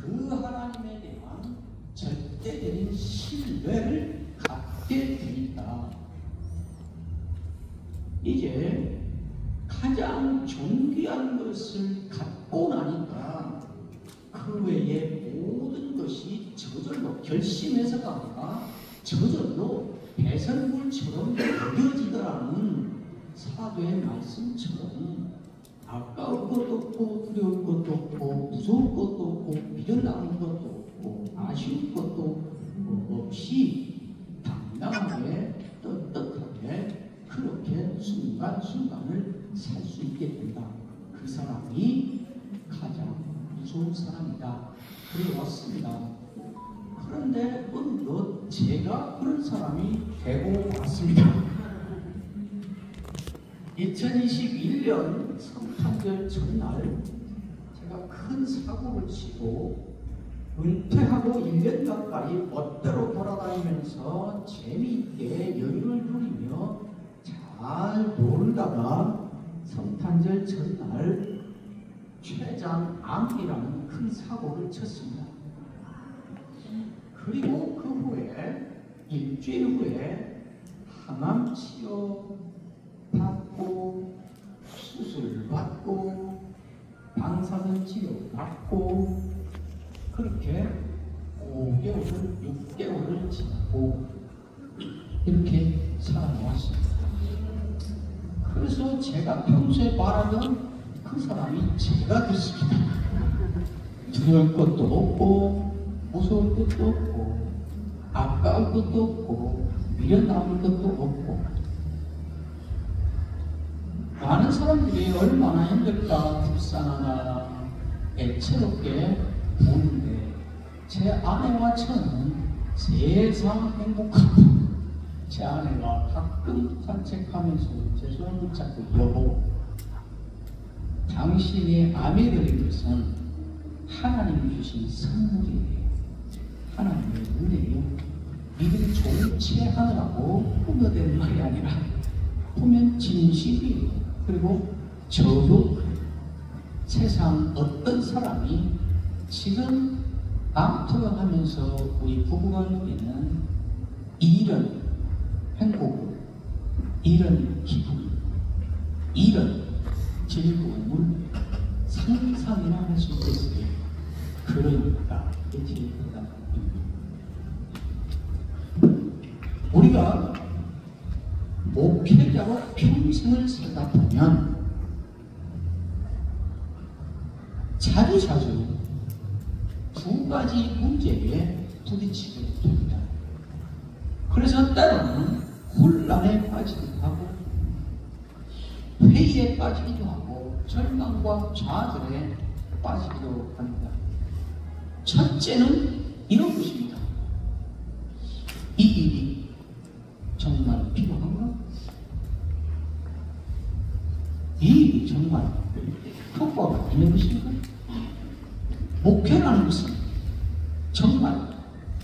그 하나님에 대한 절대적인 신뢰를 갖게 되니까 이제 가장 존귀한 것을 갖고 나니까 그 외에 모든 것이 저절로 결심해서가 아니라 저절로 배설물처럼 느껴지더라는 사도의 말씀처럼 아까울 것도 없고 두려울 것도 없고 무서울 것도 없고 미련나는 것도 없고 아쉬울 것도 없이 당당하게 떳떳하게 그렇게 순간순간을 살 수 있게 된다. 그 사람이 가장 무서운 사람이다. 그래 왔습니다. 그런데 어느덧 제가 그런 사람이 되고 왔습니다. 2021년 성탄절 전날 제가 큰 사고를 치고 은퇴하고 1년 가까이 멋대로 돌아다니면서 재미있게 여유를 누리며 잘 놀다가 성탄절 전날 췌장암이라는 큰 사고를 쳤습니다. 그리고 그 후에 일주일 후에 항암 치료 받고 수술 받고 방사선 치료 받고 그렇게 5개월을 6개월을 지나고 이렇게 살아왔습니다. 그래서 제가 평소에 말하던 그 사람이 제가 됐습니다. 두려울 것도 없고 무서울 것도 없고 아까울 것도 없고 미련 남을 것도 없고 많은 사람들이 얼마나 힘들까 불쌍하나 애처롭게 보는데 제 아내와 저는 세상 행복하고 제 아내가 가끔 산책하면서 제 손을 붙잡고 여보 당신이 암에 걸린 것은 하나님이 주신 선물이에요. 하나님의 은혜요. 믿음이 좋은 채 하느라고 꾸며낸 말이 아니라 보면 진실이에요. 그리고 저도 세상 어떤 사람이 지금 암투를 하면서 우리 부부가 누리는 이런 행복을, 이런 기분, 이런 즐거움을 상상이나 할 수 있겠어요. 그러니까 이렇게 우리가 목회자로 평생을 살다 보면 자주자주 두 가지 문제에 부딪히게 됩니다. 그래서 때로는 혼란에 빠지기도 하고 회의에 빠지기도 하고 절망과 좌절에 빠지기도 합니다. 첫째는 이런 것입니다. 이 일이 정말 필요한가? 이 일이 정말 효과가 있는 것인가? 목회라는 것은 정말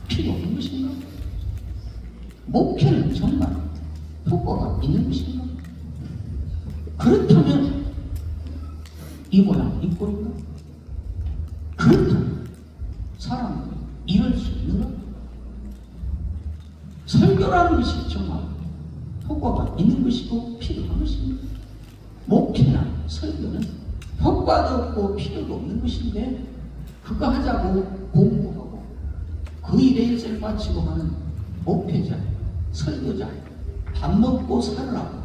필요한 것인가? 목회는 정말 효과가 있는 것인가? 그렇다면 이 모양 이 꼴인가? 그렇다면 사람들이 이럴 수 있는가? 설교라는 것이 정말 효과가 있는 것이고 필요한 것입니다. 목회나 설교는 효과도 없고 필요도 없는 것인데 그거 하자고 공부하고 그 일에 일생을 바치고 하는 목회자, 설교자, 밥 먹고 살으라고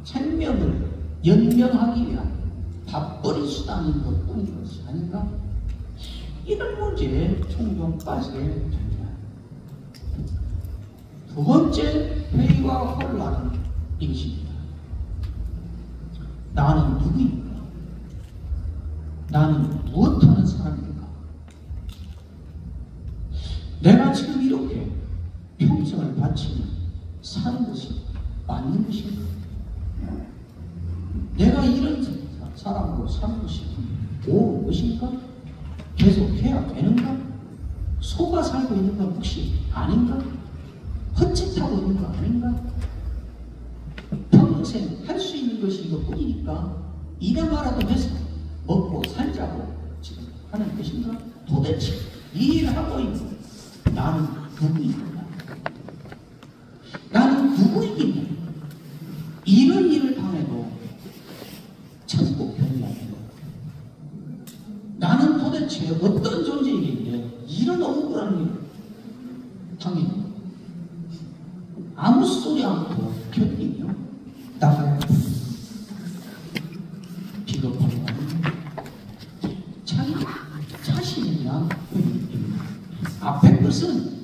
생명을 연명하기 위한 밥벌이 수단인 것뿐인 것이 아닌가? 이런 문제에 종종 빠지게 됩니다. 두 번째 회의와 혼란은 이것입니다. 나는 누구인가? 나는 무엇하는 사람인가? 내가 지금 이렇게 평생을 바치며 사는 것이 맞는 것인가? 내가 이런 사람으로 사는 것이 옳은 것인가? 계속 해야 되는가? 속아 살고 있는 건 혹시 아닌가? 헛짓하고 있는 거 아닌가? 평생 할 수 있는 것이 이것뿐이니까 이래 말아도 해서 먹고 살자고 지금 하는 것인가? 도대체 이 일을 하고 있는 나는 누구이냐? 나는 누구이냐? 이런 일을 당해도 천국 변화해도 나는 도대체 어떤 존재이길래 이런 억울한 일을 당해도 아무 소리 않고 견디며 나가야 비겁한 자기 자신에 대한 회의입니다. 앞에 것은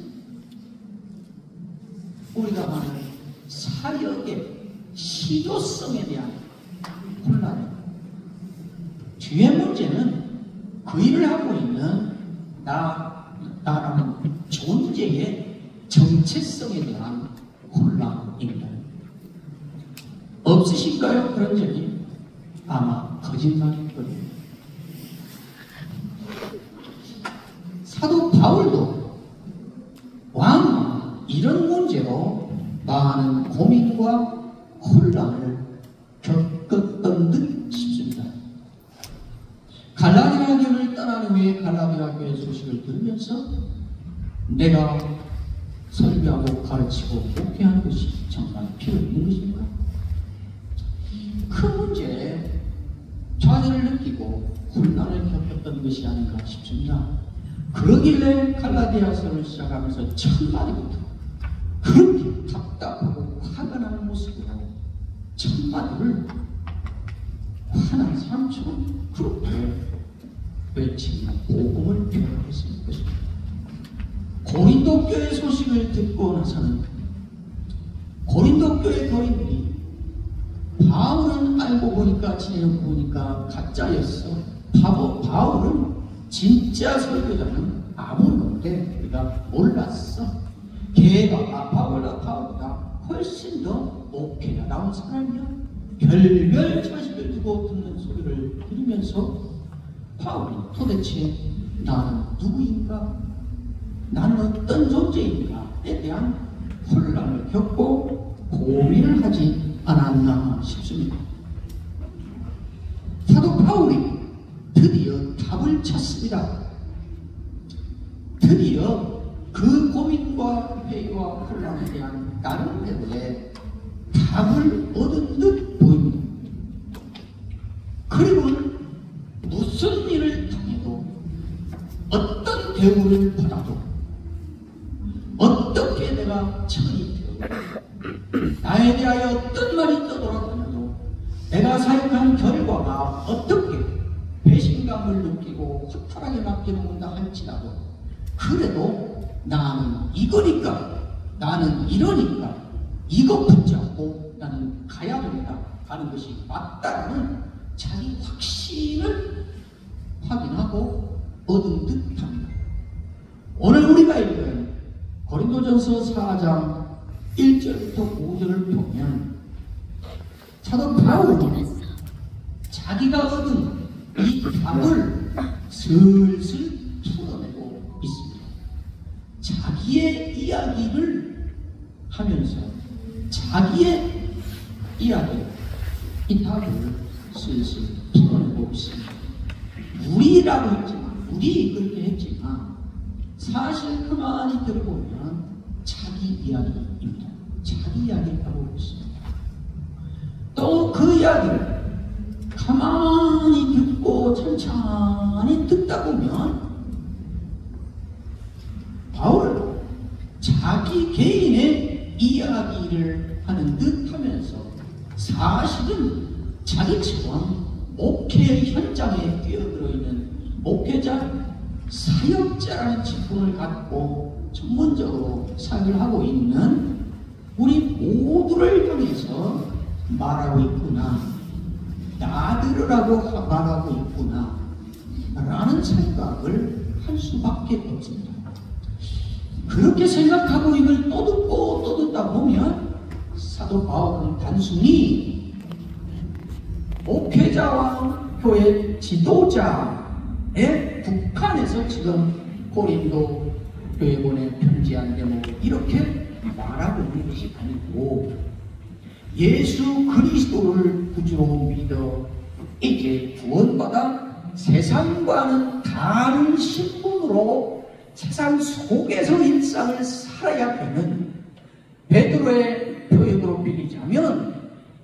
우리가 말하는 사역의 실효성에 대한 혼란입니다. 뒤에 문제는 그 일을 하고 있는 나라는 존재의 정체성에 대한 혼란입니다. 없으실까요? 그런 적이? 아마 거짓말일 거예요. 사도 바울도 왕 이런 문제로 많은 고민과 혼란을 겪었던 듯 싶습니다. 갈라디아 교회를 떠난 후에 갈라디아 교회 소식을 들으면서 내가 설교하고 가르치고 목회하는 것이 정말 필요 있는 것입니까? 그 문제에 좌절을 느끼고 혼란을 겪었던 것이 아닌가 싶습니다. 그러길래 갈라디아서를 시작하면서 첫 마디부터 그렇게 답답하고 화가 나는 모습으로 첫 마디를 화난 사람처럼 그렇게 외치며 복음을 표현했을 것입니다. 고린도 교회 소식을 듣고 나서는 고린도 교회 교인들이 바울은 알고 보니까 지내놓고 보니까 가짜였어. 바울은 진짜 설교자는 아무런데 우리가 몰랐어. 걔가 바울보다 훨씬 더 목회가 나온 사람이야. 별별 자식을 두고 듣는 소리를 들으면서 바울이 도대체 나는 누구인가? 나는 어떤 존재인가에 대한 혼란을 겪고 고민을 하지 않았나 싶습니다. 사도 바울이 드디어 답을 찾습니다. 드디어 그 고민과 회의와 혼란에 대한 나름대로의 답을 얻은 듯 보입니다. 그리고 무슨 일을 당해도 어떤 대우를 받아도 어떻게 내가 처리되고 나에 대하여 어떤 말이 떠돌아다녀도 내가 사역한 결과가 어떻게 배신감을 느끼고 허탈하게 맡겨놓는다 할지라도 그래도 나는 이거니까 나는 이러니까 이거 붙잡고 나는 가야 된다 하는 것이 맞다는 자기 확신을 확인하고 얻은 듯합니다. 오늘 우리가 읽은 고린도전서 4장 1절부터 5절을 보면 사도 바울은 자기가 얻은 이 답을 슬슬 풀어내고 있습니다. 자기의 이야기를 하면서 자기의 이야기, 이 답을 슬슬 풀어내고 있습니다. 우리라고 했지만, 우리 그렇게 했지만 사실 가만히 들어보면 자기 이야기입니다. 자기 이야기를 하고 있습니다. 또 그 이야기를 가만히 듣고 천천히 듣다 보면 바울은 자기 개인의 이야기를 하는 듯 하면서 사실은 자기처럼 목회 현장에 뛰어들어 있는 목회자, 사역자라는 직분을 갖고 전문적으로 사역을 하고 있는 우리 모두를 향해서 말하고 있구나, 나들으라고 말하고 있구나 라는 생각을 할 수밖에 없습니다. 그렇게 생각하고 이걸 또 듣고 또 듣다 보면 사도 바울은 단순히 목회자와 교회 지도자의 북한에서 지금 고린도 교회 보내 편지한 대목을 이렇게 말하고 있는 것이 아니고 예수 그리스도를 구주로 믿어 이제 구원받아 세상과는 다른 신분으로 세상 속에서 일상을 살아야 되는 베드로의 표현으로 빌리자면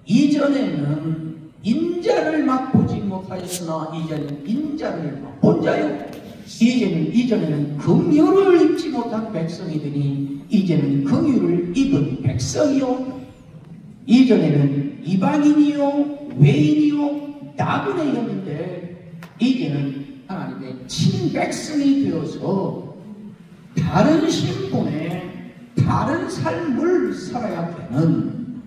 이전에는 인자를 맛보지 못하였으나 이제는 인자를 맛본 자요 이전에는 긍휼을 입지 못한 백성이 되니 이제는 긍휼을 입은 백성이요 이전에는 이방인이요 외인이요 나그네였는데 이제는 하나님의 친백성이 되어서 다른 신분의 다른 삶을 살아야 되는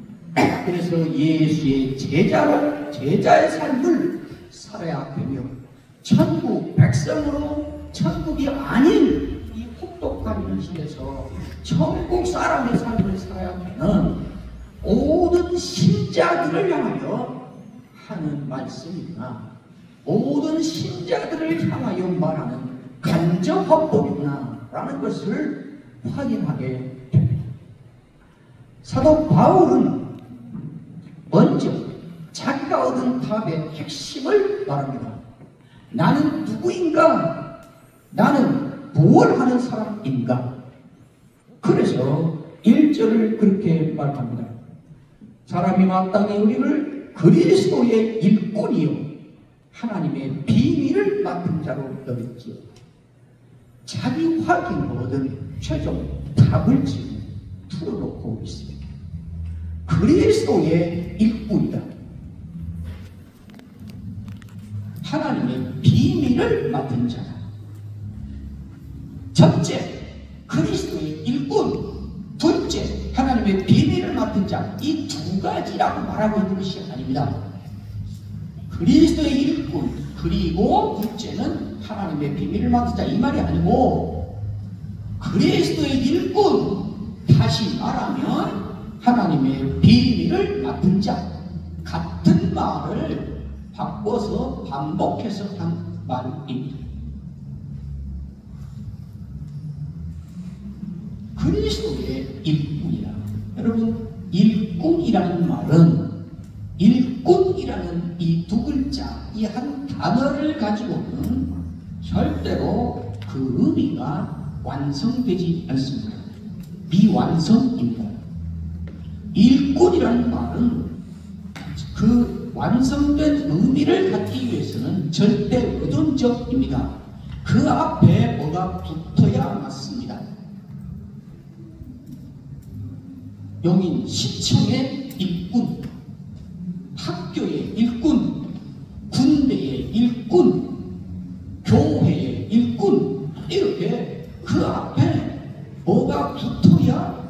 그래서 예수의 제자의 삶을 살아야 되며 천국 백성으로 천국이 아닌 이 혹독한 현실에서 천국 사람의 삶을 살아야 되는 모든 신자들을 향하여 하는 말씀이구나. 모든 신자들을 향하여 말하는 간접헌법이구나 라는 것을 확인하게 됩니다. 사도 바울은 먼저 자기가 얻은 답의 핵심을 말합니다. 나는 누구인가? 나는 무엇을 하는 사람인가? 그래서 1절을 그렇게 말합니다. 사람이 마땅히 우리를 그리스도의 일꾼이요 하나님의 비밀을 맡은 자로 여겼지요. 자기 확인을 얻은 최종 답을 지금 풀어놓고 있습니다. 그리스도의 일꾼이다. 하나님의 비밀을 맡은 자다. 첫째, 그리스도의 일꾼. 둘째, 하나님의 비밀을 맡은 자. 이 두 가지라고 말하고 있는 것이 아닙니다. 그리스도의 일꾼 그리고 둘째는 하나님의 비밀을 맡은 자 이 말이 아니고 그리스도의 일꾼 다시 말하면 하나님의 비밀을 맡은 자 같은 말을 바꿔서 반복해서 한 말입니다. 그리스도의 일꾼이라 여러분 일꾼이라는 말은 일꾼이라는 이 두 글자, 이 한 단어를 가지고는 절대로 그 의미가 완성되지 않습니다. 미완성입니다. 일꾼이라는 말은 그 완성된 의미를 갖기 위해서는 절대 의존적입니다. 그 앞에 뭐가 붙어야 맞습니다. 용인 시청의 일꾼, 학교의 일꾼, 군대의 일꾼, 교회의 일꾼 이렇게 그 앞에 뭐가 붙어야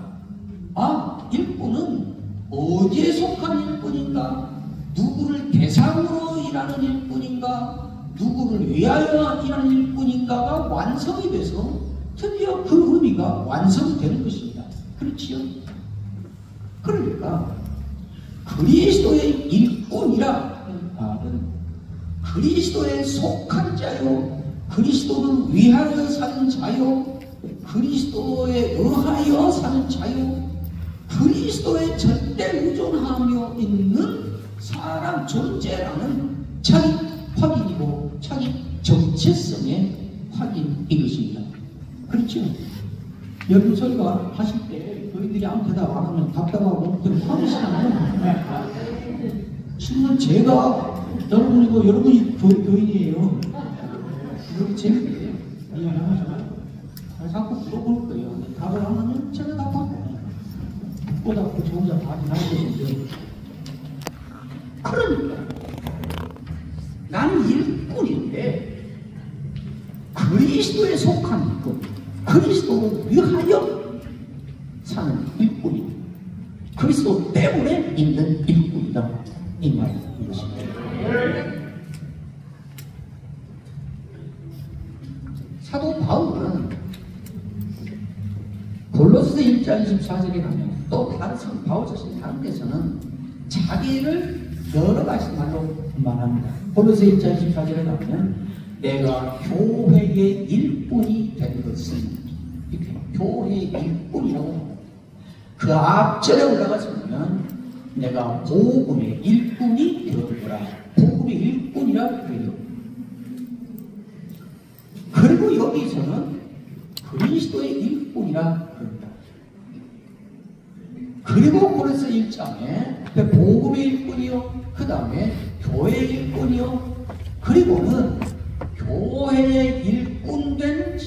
일꾼은 어디에 속한 일꾼인가? 누구를 대상으로 일하는 일꾼인가? 누구를 위하여 일하는 일꾼인가가 완성이 돼서 드디어 그 의미가 완성되는 것입니다. 그렇지요? 그러니까 그리스도의 일꾼이라는 말은 그리스도에 속한 자요 그리스도를 위하여 사는 자요 그리스도에 의하여 사는 자요 그리스도에 절대 의존하며 있는 사람 존재라는 자기 확인이고 자기 정체성의 확인인 것입니다. 그렇죠? 여러분 저희가 하실 때 너희들이 아무 대답 안 하면 답답하고 화내시잖아요. 정말 제가 여러분이고 여러분이 교인이에요. 여러분 재밌게 이해하시나요? 자꾸 물어볼 거예요. 답을 안 하면 제가 답하고 보다 저 혼자 답이 나오는데 그러니까 나는 일꾼인데 그리스도에 속한 일꾼 그리스도를 위하여 사는 일꾼이 그리스도 때문에 있는 일꾼이다 이 말인 것입니다. 사도 바울은 골로새서 1장 24절에 가면 또 다른 성 바울 자신 다른 데서는 자기를 여러 가지 말로 말합니다. 골로새 1장 24절에 가면 내가 교회의 일꾼이 된 것은 이렇게 교회의 일꾼이라고 합니다. 그 앞절에 올라가서 보면 내가 복음의 일꾼이 되었더라. 복음의 일꾼이라 그래요. 그리고 여기서는 그리스도의 일꾼이라 그럽니다. 그리고 고린도서 1장에 복음의 일꾼이요, 그 다음에 교회의 일꾼이요, 그리고는 교회의 일꾼된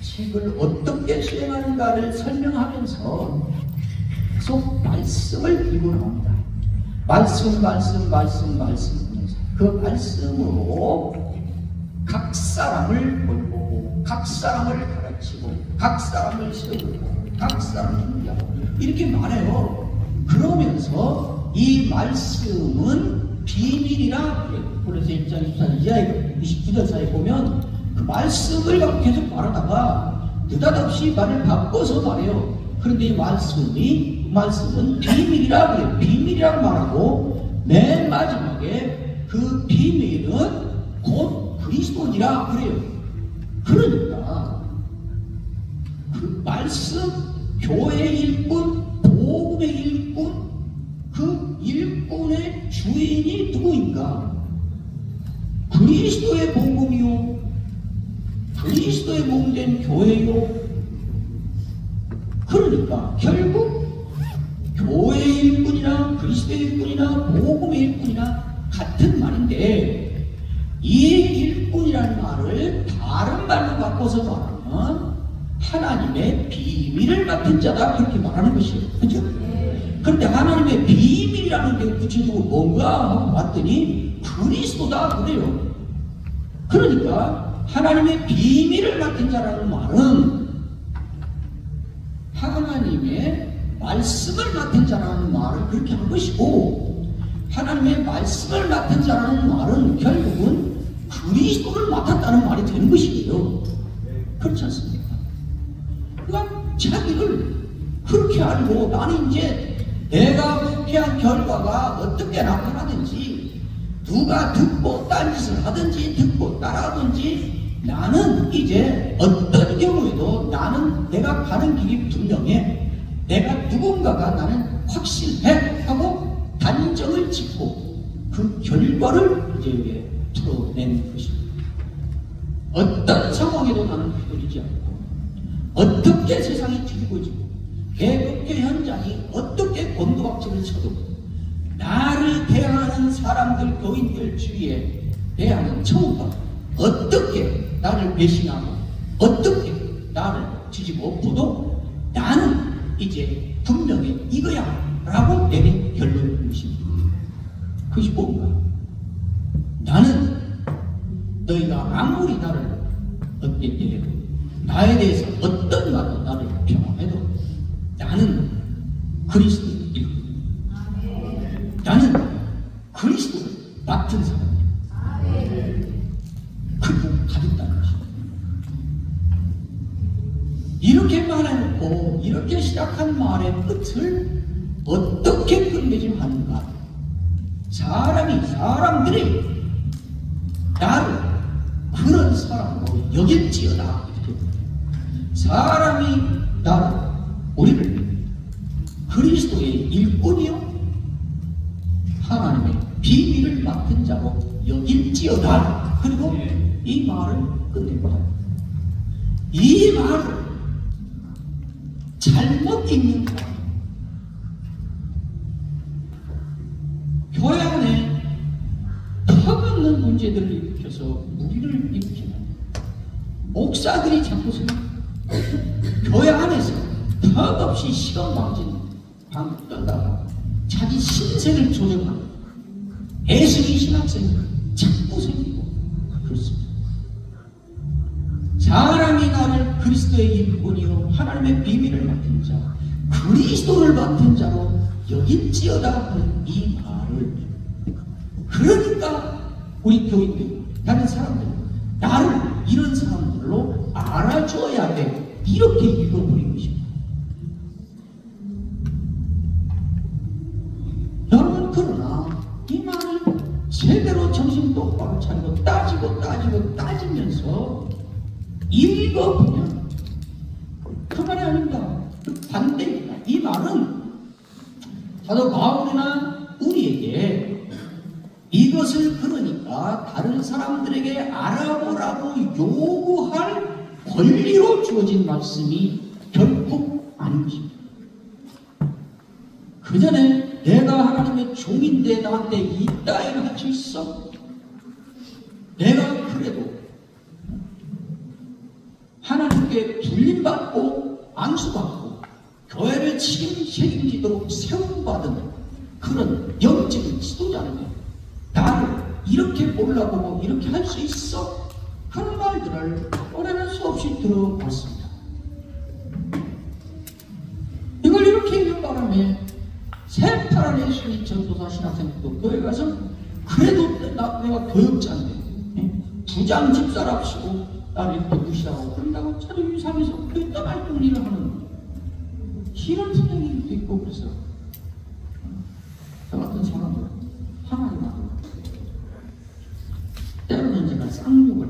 직을 어떻게 수행하는가를 설명하면서 계속 말씀을 들고 나옵니다. 말씀 그 말씀으로 각 사람을 돌보고, 각 사람을 가르치고, 각 사람을 세우고, 각 사람을 준비하고 이렇게 말해요. 그러면서 이 말씀은 비밀이라 그래서 1장 24절 29절 사이에 보면 그 말씀을 갖고 계속 말하다가 느닷없이 말을 바꿔서 말해요. 그런데 이 말씀은 비밀이라 그래요. 비밀이라고 말하고 맨 마지막에 그 비밀은 곧 그리스도니라 그래요. 그러니까 그 말씀, 교회의 일꾼, 복음의 일꾼, 그 일꾼의 주인이 누구인가? 그리스도의 복음이요, 그리스도의 몸된 교회요. 그러니까 결국 교회의 일꾼이나 그리스도의 일꾼이나 복음의 일꾼이나 같은 말인데, 이 일꾼이라는 말을 다른 말로 바꿔서 말하면 하나님의 비밀을 맡은 자다, 그렇게 말하는 것이에요. 그렇죠? 그런데 하나님의 비밀이라는 게 구체적으로 뭔가 하고 봤더니 그리스도다 그래요. 그러니까 하나님의 비밀을 맡은 자라는 말은 하나님의 말씀을 맡은 자라는 말을 그렇게 한 것이고, 하나님의 말씀을 맡은 자라는 말은 결국은 그리스도를 맡았다는 말이 되는 것이에요. 그렇지 않습니까? 그러니까 자기를 그렇게 알고, 나는 이제 내가 목회한 결과가 어떻게 나타나든지, 누가 듣고 딴짓을 하든지 듣고 따라하든지, 나는 이제 어떤 경우에도 나는 내가 가는 길이 분명해, 내가 누군가가 나는 확실해 하고 단정을 짓고 그 결과를 이제 드러낸 것입니다. 어떤 상황에도 나는 휘둘리지 않고, 어떻게 세상이 뒤집어지고 개국교 현장이 어떻게 곤두박질을 쳐도 나를 대하는 사람들, 교인들 주위에 대하는 처우가 어떻게 나를 배신하고 어떻게 나를 뒤집어 엎어도 나는 이제 분명히 이거야 라고 내린 결론인 것입니다. 그것이 뭔가? 나는 너희가 아무리 나를 어떻게 해도, 나에 대해서 어떤 말로 나를 평하해도 나는 그리스도의 일꾼, 나는 그리스도를 맡은 사람이야. 그리고 가졌다는 것입니다. 이렇게 말해놓고 이렇게 시작한 말의 끝을 어떻게 끝맺음하는가? 사람들이 나를 그런 사람으로 여길지어다. 사람이 나를, 우리를 그리스도의 일꾼이요 하나님의 비밀을 맡은 자로 여길지어다. 그리고 이 말을 끝냅니다. 이 말을 잘못 읽는 사람, 교회 안에 턱없는 문제들을 일으켜서 무리를 일으키는 목사들이 자꾸 교회 안에서 턱없이 시험방진 방금 떠다가 자기 신세를 조정하는 애승이 신학생이 자꾸 생기고 그렇습니다. 사람이 나를 그리스도의 일꾼이요 하나님의 비밀을 맡은 자, 그리스도를 맡은 자로 여길지어다 하는 이 말을, 그러니까 우리 교인들, 다른 사람들, 나를 이런 사람들로 알아줘야 돼, 이렇게 읽어버린 것입니다. 여러분, 그러나 이 말을 제대로 정신 똑바로 차리고 따지면서 읽어보면 그 말이 아닙니다. 그 반대입니다. 이 말은 사도 바울이나 우리에게 이것을 그러니까 다른 사람들에게 알아보라고 요구할 권리로 주어진 말씀이 결코 아닌 것입니다. 그 전에 내가 하나님의 종인데 나한테 이 따위를 할 수 있어? 내가 그래도 하나님께 불림받고 안수받고 교회를 책임지도록 세움받은 그런 영적인 지도자인데 나를 이렇게 몰라보고 이렇게 할 수 있어? 그런 말들을 오래는 수없이 들어봤습니다. 이걸 이렇게 있는 바람에 새파란 예수님 전도사 신학생도 교회 가서 그래도 내가 교역자인데 부장 집사랍시고 나를 이렇게 무시하고 그런다고 자존심 상해서 교회 떠날 일을 하는 이런 분위기도 있고 그래서 저 같은 사람들 하나님 나도 때로는 제가 쌍욕을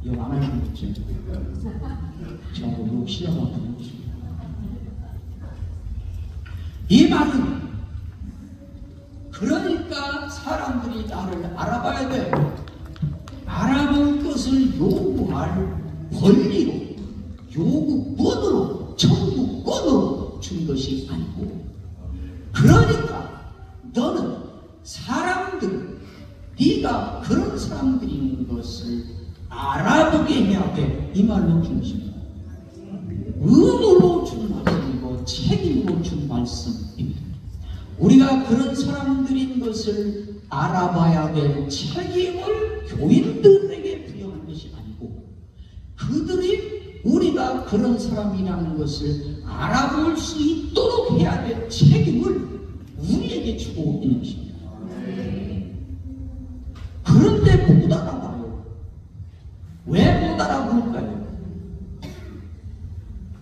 욕 안 하는 거지. 저하고 욕 싫어하고 하는 것입니다. 이 말은 그러니까 사람들이 나를 알아봐야 돼. 알아볼 것을 요구할 권리로 요구권으로 청구권으로 준 것이 아니고 그러니까 너는 사람들 네가 그런 사람들인 것을 알아보게 해야 돼. 이 말로 준 것입니다. 의무로 준 말씀이고 책임으로 준 말씀입니다. 우리가 그런 사람들인 것을 알아봐야 될 책임을 교인들에게 부여한 것이 아니고 그들이 우리가 그런 사람이라는 것을 알아볼 수 있도록 해야 될 책임을 우리에게 주고 있는 것입니다. 그런데 못 알아봐요. 왜 못 알아볼까요?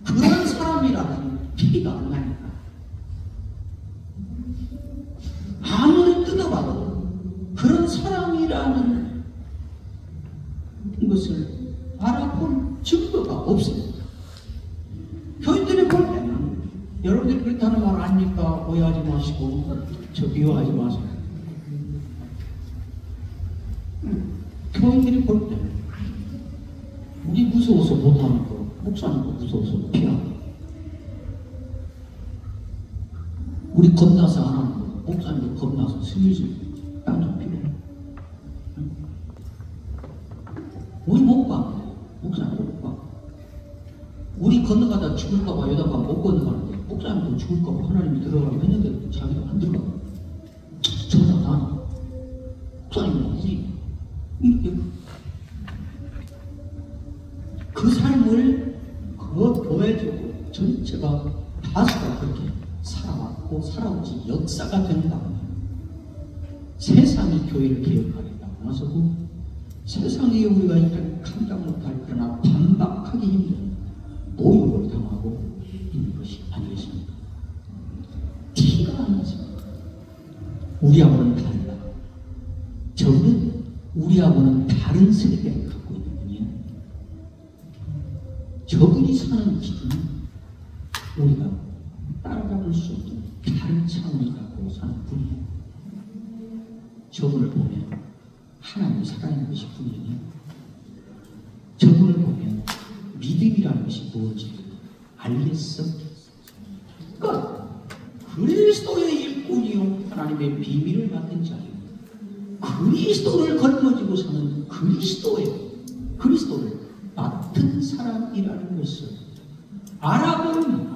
그런 사람이라는 피가 안 나니까. 아무리 뜯어봐도 그런 사람이라는 것을 알아볼 증거가 없습니다. 교인들이 볼 때는 여러분들이 그렇다는 말 아닙니까? 오해하지 마시고 저 미워하지 마세요. 교인들이 볼 때는 우리 무서워서 못하는 거 목사님도 무서워서 피하고 우리 겁나서 안 하는 거 목사님도 겁나서 슬슬 딴좀 피해. 우리 못 가. 목사님도 못 가. 우리 건너가다 죽을까봐 여다가 못 건너가는데 목사님도 죽을까봐 하나님이 들어가라고 했는데 자기도 안 들어가. 저다 나는 목사님은 우리 이렇게 그 삶을 그 교회적으로 전체가 다수가 그렇게 살아왔고 살아오지 역사가 된다면 세상이 교회를 개혁하겠다고 나서고 세상에 우리가 이렇게 감당 못할 그러나 반박하기 힘든 모욕을 당하고 있는 것이 아니겠습니까? 티가 안 나십니까? 우리하고는 다르다. 저는 우리하고는 다른 세계를 갖고 있는 분이에요. 저분이 사는 길은 우리가 따라가볼 수 없는 다른 차원을 갖고 사는 분이에요. 저분을 보면 하나님이 살아있는 것이 분명해요. 저분을 보면 믿음이라는 것이 무엇인지 알겠어? 그러니까 그리스도의 일꾼이요 하나님의 비밀을 맡은 자예요. 그리스도를 걸머지고 사는 그리스도를 맡은 사람이라는 것을 알아보면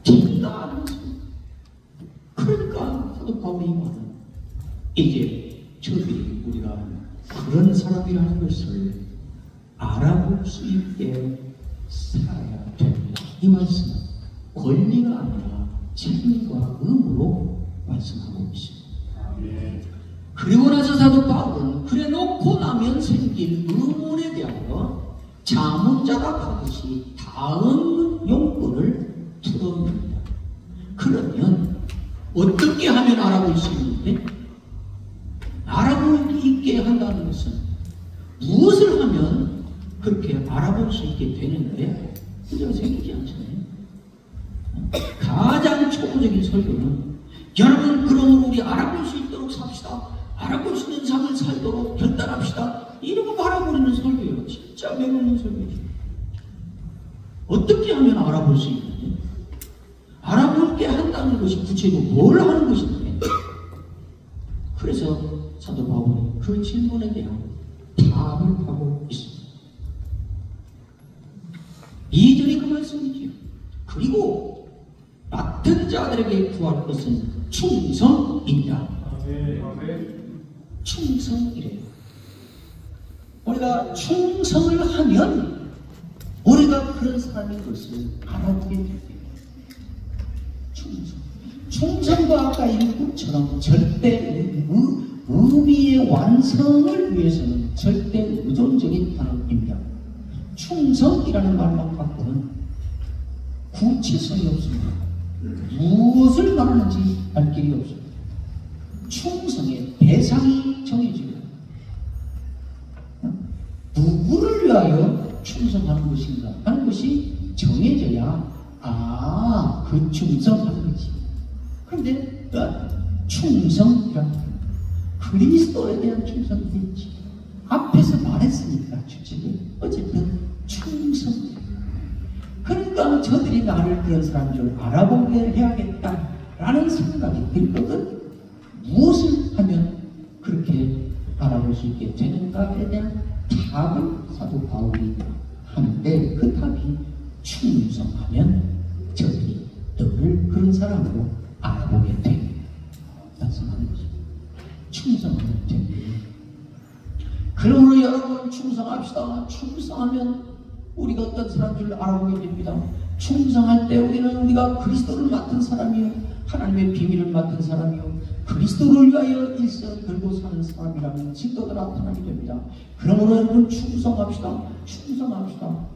tin다 하는 것입니다. 그러니까 사도 바울이 말은 이제 저들이 우리가 그런 사람이라는 것을 알아볼 수 있게 살아야 됩니다. 이 말씀은 권리가 아니라 책임과 의무로 말씀하고 있습니다. 그리고 나서 사도 바울은 그래 놓고 나면 생길 의문에 대하여 자문자답하듯이 다음 용건을 틀어냅니다. 그러면 어떻게 하면 알아볼 수 있는데? 알아볼 수 있게 한다는 것은 무엇을 하면 그렇게 알아볼 수 있게 되는데 문제가 생기지 않잖아요. 가장 초보적인 설교는 여러분 그러므로 우리 알아볼 수 있도록 삽시다. 알아볼 수 있는 삶을 살도록 결단합시다. 이러고 바라보는 설교예요. 진짜 맥없는 설교지. 어떻게 하면 알아볼 수 있는데? 알아볼게 한다는 것이 구체적으로 뭘 하는 것인데? 그래서 사도 바울이 그 질문에 대한 답을 하고 있습니다. 2절이 그 말씀이지요. 그리고 맡은 자들에게 구할 것은 충성이다. 충성이래요. 우리가 충성을 하면 우리가 그런 사람인 것을 알아보게 됩니다. 충성과 아까 일국처럼 절대 의미의 완성을 위해서는 절대 의존적인 단어입니다. 충성이라는 말만 갖고는 구체성이 없습니다. 무엇을 말하는지 알 길이 없습니다. 충성의 대상이 정해집니다. 누구를 위하여 충성하는 것인가 하는 것이 정해져야 그 충성하는 거지. 그런데 충성이란 그리스도에 대한 충성이겠지. 앞에서 말했으니까 주제를 어쨌든 충성. 그러니까 저들이 나를 그런 사람인 줄 알아보게 해야겠다라는 생각이 들거든. 무엇을 하면 그렇게 알아볼 수 있게 되는가에 대한 답을 사도 바울이 하는데 그 답이 충성하면 저들이 너를 그런 사람으로 알아보게 돼. 말씀하는 것입니다. 충성하면 됩니다. 그러므로 여러분 충성합시다. 충성하면 우리가 어떤 사람인 줄 알아보게 됩니다. 충성할 때 우리가 그리스도를 맡은 사람이요, 하나님의 비밀을 맡은 사람이요, 그리스도를 위하여 일생 걸고 사는 사람이라면 진도가 나타나게 됩니다. 그러므로 여러분 충성합시다. 충성합시다.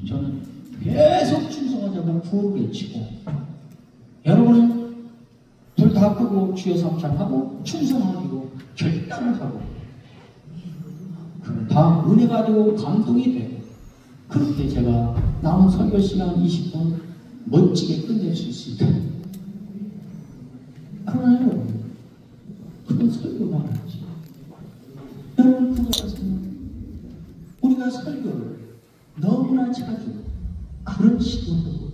저는 계속 충성하자고 구호 외치고, 여러분은 불 다 끄고 주여 삼창하고 충성하기로 결단을 하고, 그럼 다 은혜 가지고 감동이 되고, 그렇게 제가 남은 설교 시간 20분 멋지게 끝낼 수 있습니다. 그러나 여러분, 그건 설교가 아니지. 여러분, 그것은 우리가 설교를 너무나 자주 그런 시도도,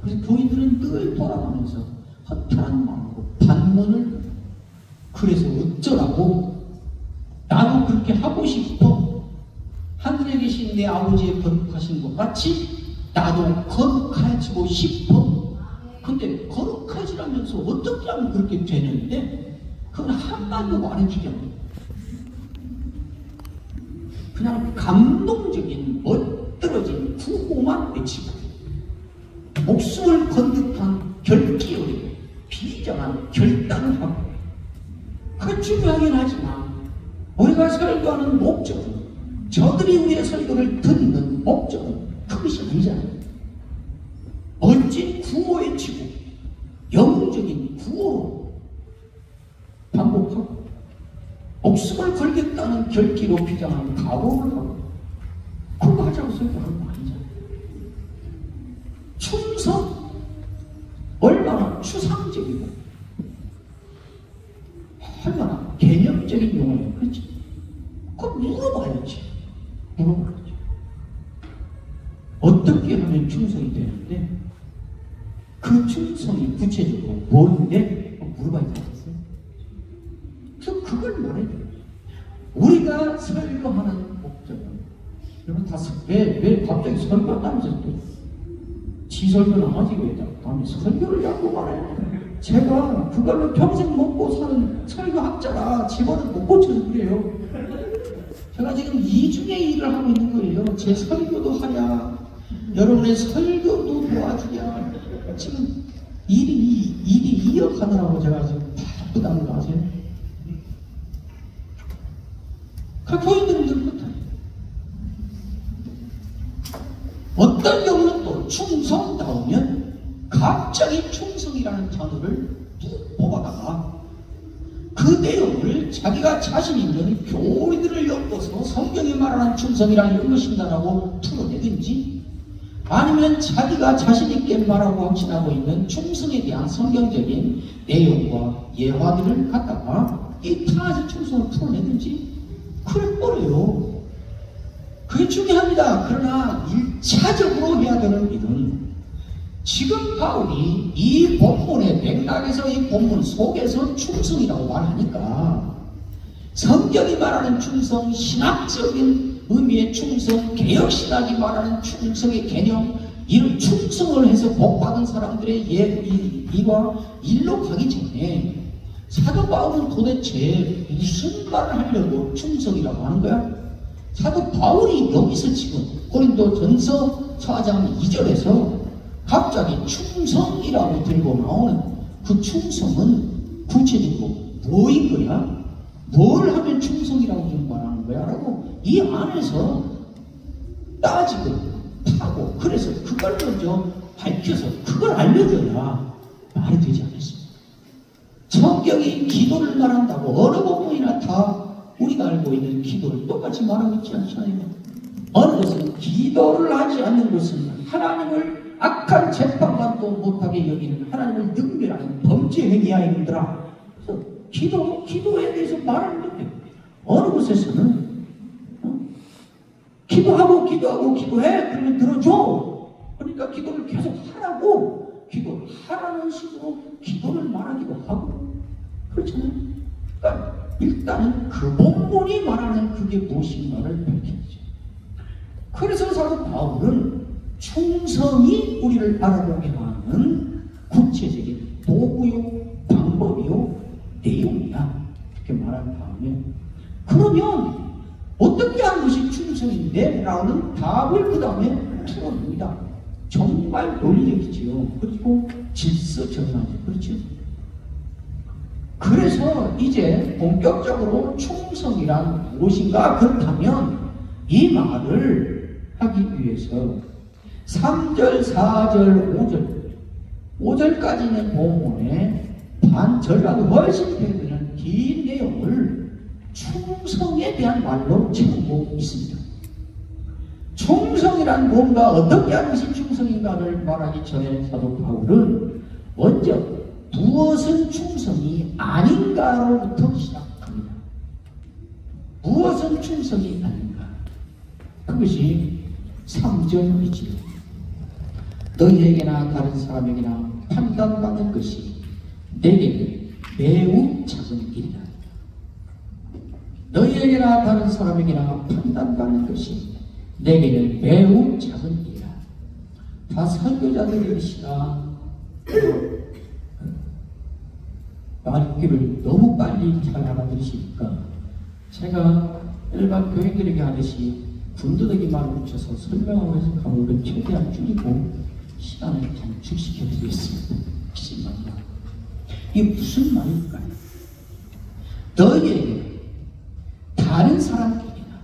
그래서 교인들은 늘 돌아가면서 허탈한 마음으로 반문을, 그래서 어쩌라고, 나도 그렇게 하고 싶어. 하늘에 계신 내 아버지의 거룩하신 것 같이 나도 거룩해지고 싶어. 근데 거룩해지라면서 어떻게 하면 그렇게 되는데, 그건 한마디도 말해주지 않아요. 그냥 감동적인 멋들어진 구호만 외치고, 목숨을 건 듯한 결기어리고 비장한 결단을 하고, 그건 중요하긴 하지만 우리가 설교하는 목적은, 저들이 우리의 설교를 듣는 목적은 그것이 아니잖아요. 멋진 구호 외치고 영웅적인 구호로 반복하고 목숨을 걸겠다는 결기로 비장한 각오를 하고, 그거 하자고 설교하는 거 아니잖아요. 충성, 얼마나 추상적이고 얼마나 개념적인 용어예요. 그렇지? 그거 물어봐야지. 물어봐야지. 어떻게 하면 충성이 되는데, 그 충성이 구체적으로 뭔데? 물어봐야 되겠어요. 그래서 그걸 말해야 돼요. 우리가 설교하는 목적은, 여러분 다 왜 갑자기 설교한다면서 또 지 설교는 안 하지 왜 다음에 설교를 자꾸 말해? 제가 그걸로 평생 먹고 사는 설교학자라 집어는 못 고쳐서 그래요. 제가 지금 이중의 일을 하고 있는 거예요. 제 설교도 하랴, 여러분의 설교도 도와주랴. 지금 일이 이어가느라고 제가 지금 바쁘다는 거 아세요? 그 교인들은 늘 못해요. 어떤 경우는 또 충성 나오면 갑자기 충성이라는 단어를 뚝 뽑아다가 그 내용을 자기가 자신 있는 교리들을 엮어서 성경이 말하는 충성이란 이것인다라고 풀어내든지, 아니면 자기가 자신 있게 말하고 확신하고 있는 충성에 대한 성경적인 내용과 예화들을 갖다가 이 타에서 충성을 풀어내든지 그래 버려요. 그게 중요합니다. 그러나 1차적으로 해야 되는 일은 지금 바울이 이 본문의 맥락에서 이 본문 속에서 충성이라고 말하니까 성경이 말하는 충성, 신학적인 의미의 충성, 개혁신학이 말하는 충성의 개념, 이런 충성을 해서 복받은 사람들의 일과 일로 가기 전에 사도 바울은 도대체 무슨 말을 하려고 충성이라고 하는 거야? 사도 바울이 여기서 지금 고린도 전서 4장 2절에서 갑자기 충성이라고 들고 나오는 그 충성은 구체적으로 뭐인 거야? 뭘 하면 충성이라고 말하는 거야? 라고 이 안에서 따지고 파고, 그래서 그걸 먼저 밝혀서 그걸 알려줘야 말이 되지 않겠습니까? 성경이 기도를 말한다고 어느 부분이나 다 우리가 알고 있는 기도를 똑같이 말하고 있지 않잖아요. 어느 것은 기도를 하지 않는 것은 하나님을 악한 재판관도 못하게 여기는 하나님을 능멸하는 범죄 행위야 이놈들아. 그래서 기도에 대해서 말하는 거예요. 어느 곳에서는 기도하고 기도해 그러면 들어줘. 그러니까 기도를 계속 하라고, 기도를 하라는 식으로 기도를 말하기도 하고 그렇잖아요. 그러니까 일단은 그 본문이 말하는 그게 무엇인가를 밝혀야죠. 그래서 사도 바울은 충성이 우리를 알아보게 하는 구체적인 도구요, 방법이요, 내용이야. 이렇게 말한 다음에 그러면 어떻게 하는 것이 충성인데? 라는 답을 그 다음에 풀어줍니다. 정말 논리적이지요. 그리고 질서정연하죠. 그렇죠? 그래서 이제 본격적으로 충성이란 무엇인가? 그렇다면 이 말을 하기 위해서 3절, 4절, 5절까지는 본문에 반절과도 훨씬 되는 긴 내용을 충성에 대한 말로 채우고 있습니다. 충성이란 뭔가 어떻게 하는 것이 충성인가를 말하기 전에 사도 바울은 먼저 무엇은 충성이 아닌가로부터 시작합니다. 무엇은 충성이 아닌가? 그것이 3절이지요. 너희에게나 다른 사람에게나 판단받는 것이 내게는 매우 작은 일이다. 너희에게나 다른 사람에게나 판단받는 것이 내게는 매우 작은 일이다. 다 설교자들이시라 말귀를 너무 빨리 잘 알아들으시니까 제가 일반 교인들에게 하듯이 군더더기만 붙여서 설명하고 해석하는 걸 최대한 줄이고 시간을 단축시켜 드리겠습니다. 이게 무슨 말일까요? 너희에게 다른 사람에게나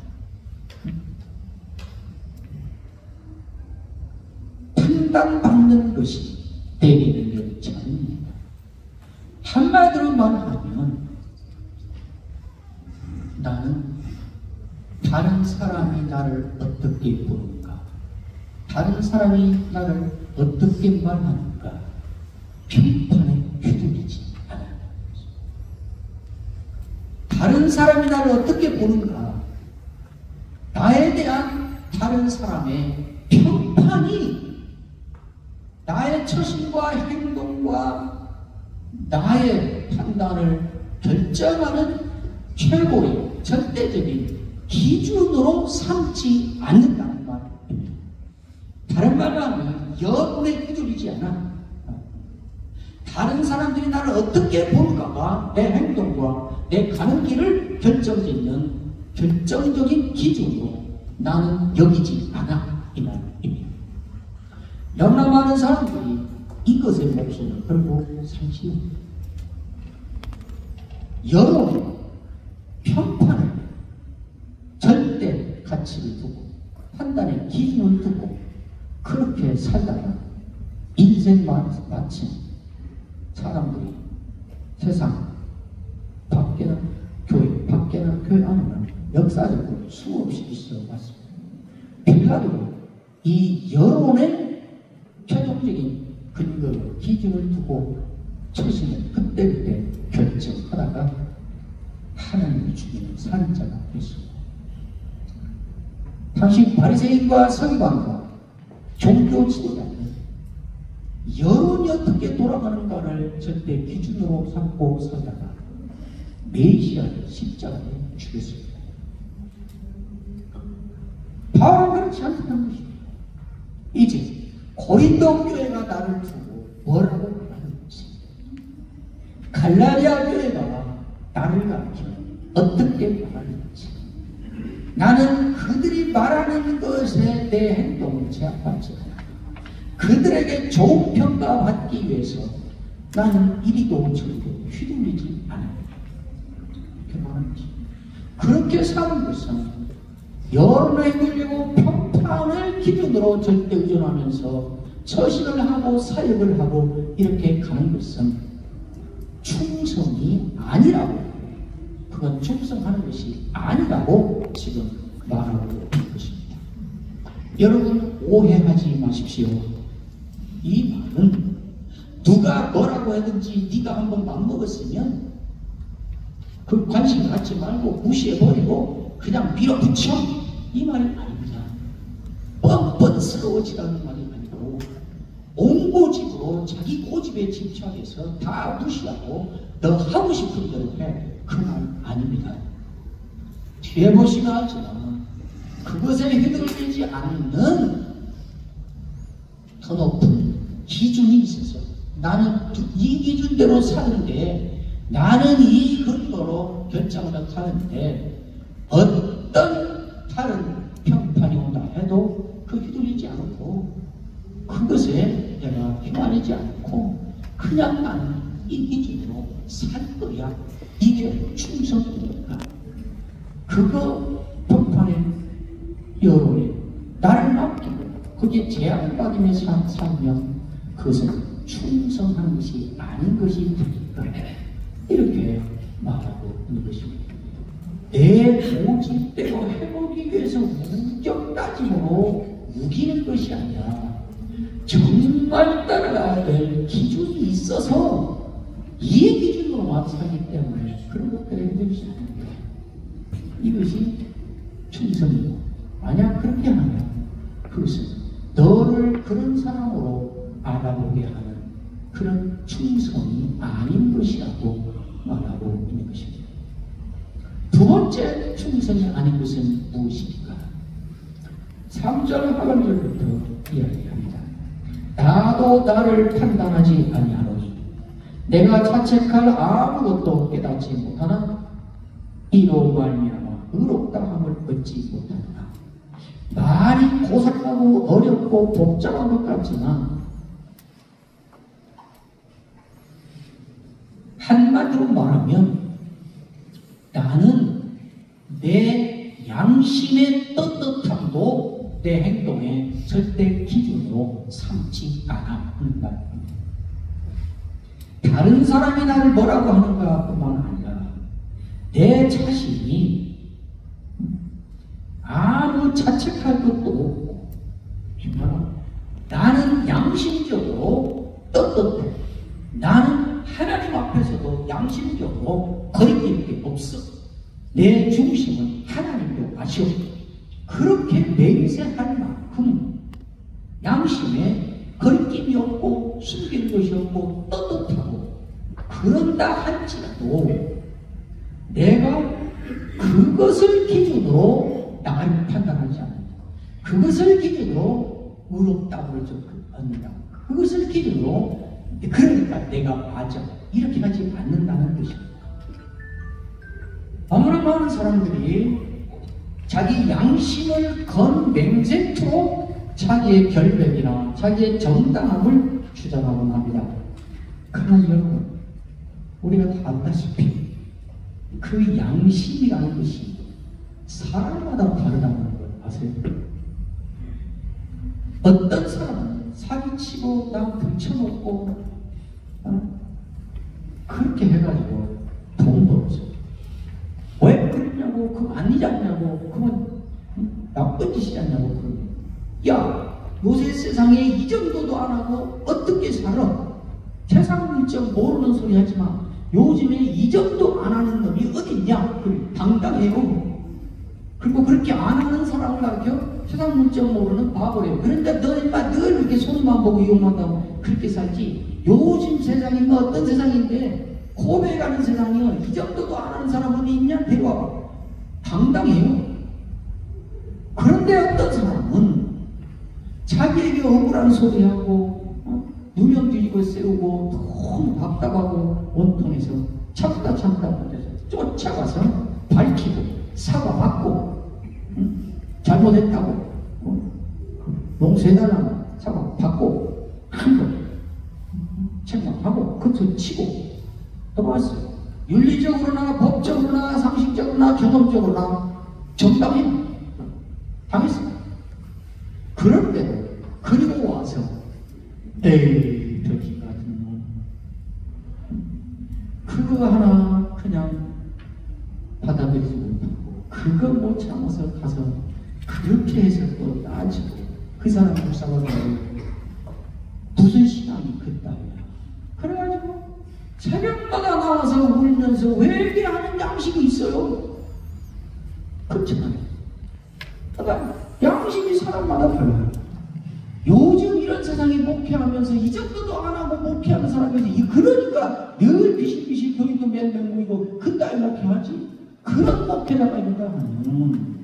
판단받는 것이 내게는 매우 작은 일이다. 한마디로 말하면 나는 다른 사람이 나를 어떻게 보는가, 다른 사람이 나를 어떻게 말하는가 평판에 휘둘리지 않아요. 다른 사람이 나를 어떻게 보는가, 나에 대한 다른 사람의 평판이 나의 처신과 행동과 나의 판단을 결정하는 최고의 절대적인 기준으로 삼지 않는다는 말입니다. 다른 말로 하면 여론에 휘둘리지 않아. 다른 사람들이 나를 어떻게 볼까가 내 행동과 내 가는 길을 결정짓는 결정적인 기준으로 나는 여기지 않아. 이 말입니다. 너무나 많은 사람들이 이것에 목숨을 걸고 살지요. 여론, 평판을 절대 가치를 두고 판단의 기준을 두고 그렇게 살다가 인생 마침 사람들이 세상 밖에나 교회 안에나 역사적으로 수없이 있어 왔습니다. 빌라도가 이 여론의 최종적인 근거, 기준을 두고 처신을 그때그때 결정하다가 하나님을 죽이는 살인자가 됐습니다. 당신 바리새인과 서기관과 종교 지도자는 여론이 어떻게 돌아가는가를 절대 기준으로 삼고 살다가 메시아를 십자가에 죽였습니다. 바울은 그렇지 않다는 것입니다. 이제 고린도 교회가 나를 두고 뭐라고 말하는지, 갈라디아 교회가 나를 가르쳐 어떻게 말하는지, 나는 그들이 말하는 것에 내 행동을 제압하지 않아 그들에게 좋은 평가 받기 위해서 나는 이리도 저리도 휘둘리지 않아요. 이렇게 말하는지, 그렇게 사는 것은 여론에 끌리고 평판을 기준으로 절대 의존하면서 처신을 하고 사역을 하고 이렇게 가는 것은 충성이 아니라고, 그건 충성하는 것이 아니라고 지금 말하고 있는 것입니다. 여러분 오해하지 마십시오. 이 말은 누가 뭐라고 하든지 네가 한번 맘먹었으면 그 관심 갖지 말고 무시해버리고 그냥 밀어붙여, 이 말이 아닙니다. 뻔뻔스러워지라는 말이 아니고 옹고집으로 자기 고집에 집착해서 다 무시하고 너 하고 싶은 대로 해, 그 말 아닙니다. 뒤에 보시면 알지만 그것에 휘둘리지 않는 더 높은 기준이 있어서 나는 이 기준대로 사는데, 나는 이 근거로 결정을 하는데 어떤 다른 평판이 온다 해도 그 휘둘리지 않고 그것에 내가 휘말리지 않고 그냥 나는 이 기준으로 살 거야. 이게 충성이니까. 그거 평판의 여론에 나를 맡기고 그게 제한받으며 살면 그것은 충성하는 것이 아닌 것이 되니까 이렇게 말하고 있는 것입니다. 내 고집대로 해보기 위해서 우격 따짐으로 우기는 것이 아니라 정말 따라가야 될 기준이 있어서 이 기준으로만 살기 때문에 그런 것들이 힘들지 않습니다. 이것이 충성이고, 만약 그렇게 하면 그것은 너를 그런 사람으로 알아보게 하는 그런 충성이 아닌 것이라고 말하고 있는 것입니다. 두 번째 충성이 아닌 것은 무엇입니까? 3절 하반절부터 이야기합니다. 나도 나를 판단하지 아니하노니 내가 자책할 아무것도 깨닫지 못하나 이로 말미암아 의롭다 함을 얻지 못하노라. 말이 고상하고 어렵고 복잡한 것 같지만 한마디로 말하면 나는 내 양심의 떳떳함도 내 행동의 절대 기준으로 삼지 않아 하는 말입니다. 다른 사람이 나를 뭐라고 하는가 뿐만 아니라 내 자신이 아무 자책할 것도 없고, 정말 나는 양심적으로 떳떳해. 나는 하나님 앞에서도 양심적으로 거리낄 게 없어. 내 중심은 하나님도 아시오. 그렇게 맹세할 만큼 양심에 거리낌이 없고 숨기는 것이 없고 떳떳하고, 그런다 할지라도 내가 그것을 기준으로 나를 판단하지 않는다. 그것을 기준으로 의롭다고 얻는다. 그것을 기준으로 그러니까 내가 맞아, 이렇게 하지 않는다는 것입니다. 너무나 많은 사람들이 자기 양심을 건 맹세토록 자기의 결백이나 자기의 정당함을 주장하곤 합니다. 그러나 여러분, 우리가 다 알다시피 그 양심이라는 것이 사람마다 다르다는 걸 아세요? 어떤 사람은 사기치고 남 등쳐먹고 그렇게 해가지고 돈 벌었어요. 왜 그러냐고, 그거 아니잖냐고, 그건 나쁜 짓이지 않냐고 그러면, 야, 요새 세상에 이 정도도 안 하고 어떻게 살아? 세상 일정 모르는 소리 하지만 요즘에 이 정도 안 하는 놈이 어딨냐? 당당해요. 그리고 그렇게 안 하는 사람을 가르쳐 세상 문점 모르는 바보래요. 그런데 너 인마 늘 이렇게 손만 보고 이용한다고 그렇게 살지. 요즘 세상이 뭐 어떤 세상인데 고백하는 세상이요. 이 정도도 안 하는 사람 어디 있냐? 데려와봐. 당당해요. 그런데 어떤 사람은 자기에게 억울한 소리하고 누명 뒤집어 세우고 너무 답답하고 원통해서 참다 못해서 쫓아가서 밝히고 사과받고 잘못했다고 용서해달라고 사과받고 한번 책망하고 그것을 치고 넘어갔어요. 윤리적으로나 법적으로나 상식적으로나 경험적으로나 정당해 당했어요. 그런데도 그리고 와서 에이 저기 같은 놈 그거 하나 그냥 받아들이지 못하고 그거 못 참아서 가서 그렇게 해서 또 따지고 그 사람 목사가 무슨 신앙이 그따위야. 그래가지고 새벽마다 나와서 울면서 회개하는 양식이 있어요. 그렇잖아요. 그러니까 양식이 사람마다 달라요. 요즘 이런 세상에 목회하면서 이 정도도 안 하고 목회하는 사람이 그러니까 늘 비실비실 교인도 몇 명 모이고 그따위 목회하지. 그런 목회자가 있는가 하면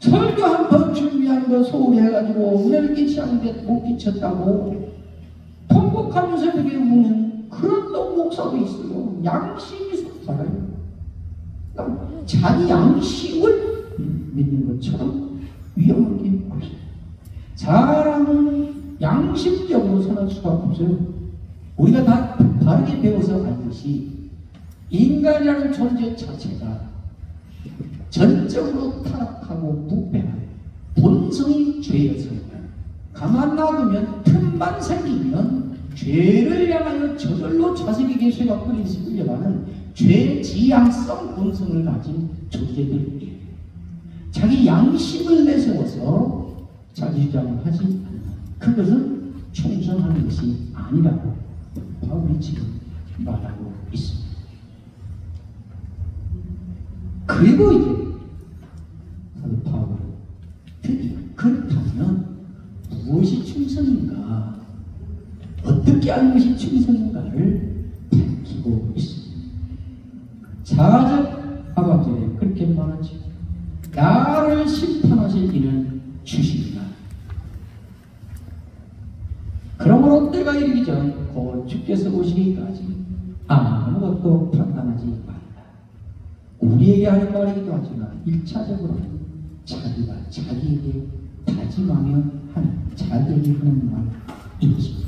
설교 한 번 준비하는 거 소홀히 해가지고 은혜를 끼치는데 못 끼쳤다고 통곡하며 새벽에 우는 그런 또 목사도 있어요. 양식이 살아요. 그러니까 자기 양식을 믿는 것처럼 위험한 게 없어요. 사람은 양식적으로 선할 수가 없어요. 우리가 다 바르게 배워서 알듯이 인간이라는 존재 자체가 전적으로 타락하고 부패한 본성이 죄여서 가만 놔두면 틈만 생기면 죄를 향하여 저절로 자식에게 쇠가 끌려가는 죄지향성 본성을 가진 존재들이에요. 자기 양심을 내세워서 자기 주장을 하지 않는 그것은 충성하는 것이 아니라고 바울이 지금 말하고 있습니다. 그리고 이제 사도 바울은 드디어 그렇다면 무엇이 충성인가, 어떻게 하는 것이 충성인가를 밝히고 있습니다. 4절 하반절에 그렇게 말하죠. 나를 심판하실 이는 주시리라. 그러므로 때가 이르기 전 곧 주께서 오시기까지 아무것도 판단하지 말라. 우리에게 하는 말이기도 하지만 1차적으로는 자기가 자기에게 다짐하며 하는, 자기에게 하는 말입니다.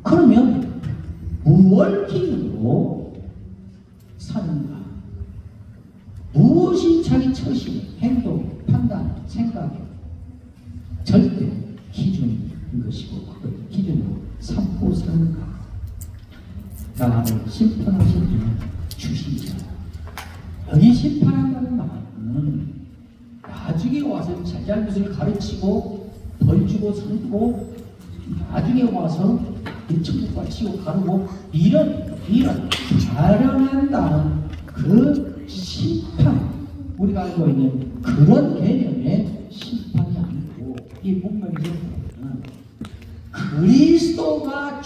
그러면 무엇을 기준으로 사는가? 무엇이 자기 처신, 행동, 판단, 생각의 절대 기준인 것이고 그걸 기준으로 삼고 사는가? 나를 심판하시는 주시자. 여기 심판한다는 말은 나중에 와서 잘잘못을 가르치고 벌 주고 상고 나중에 와서 천국과 치고 가르고 이런 자라난다는 그 심판, 우리가 알고 있는 그런 개념의 심판이 아니고 이 본문에서 보면 그리스도가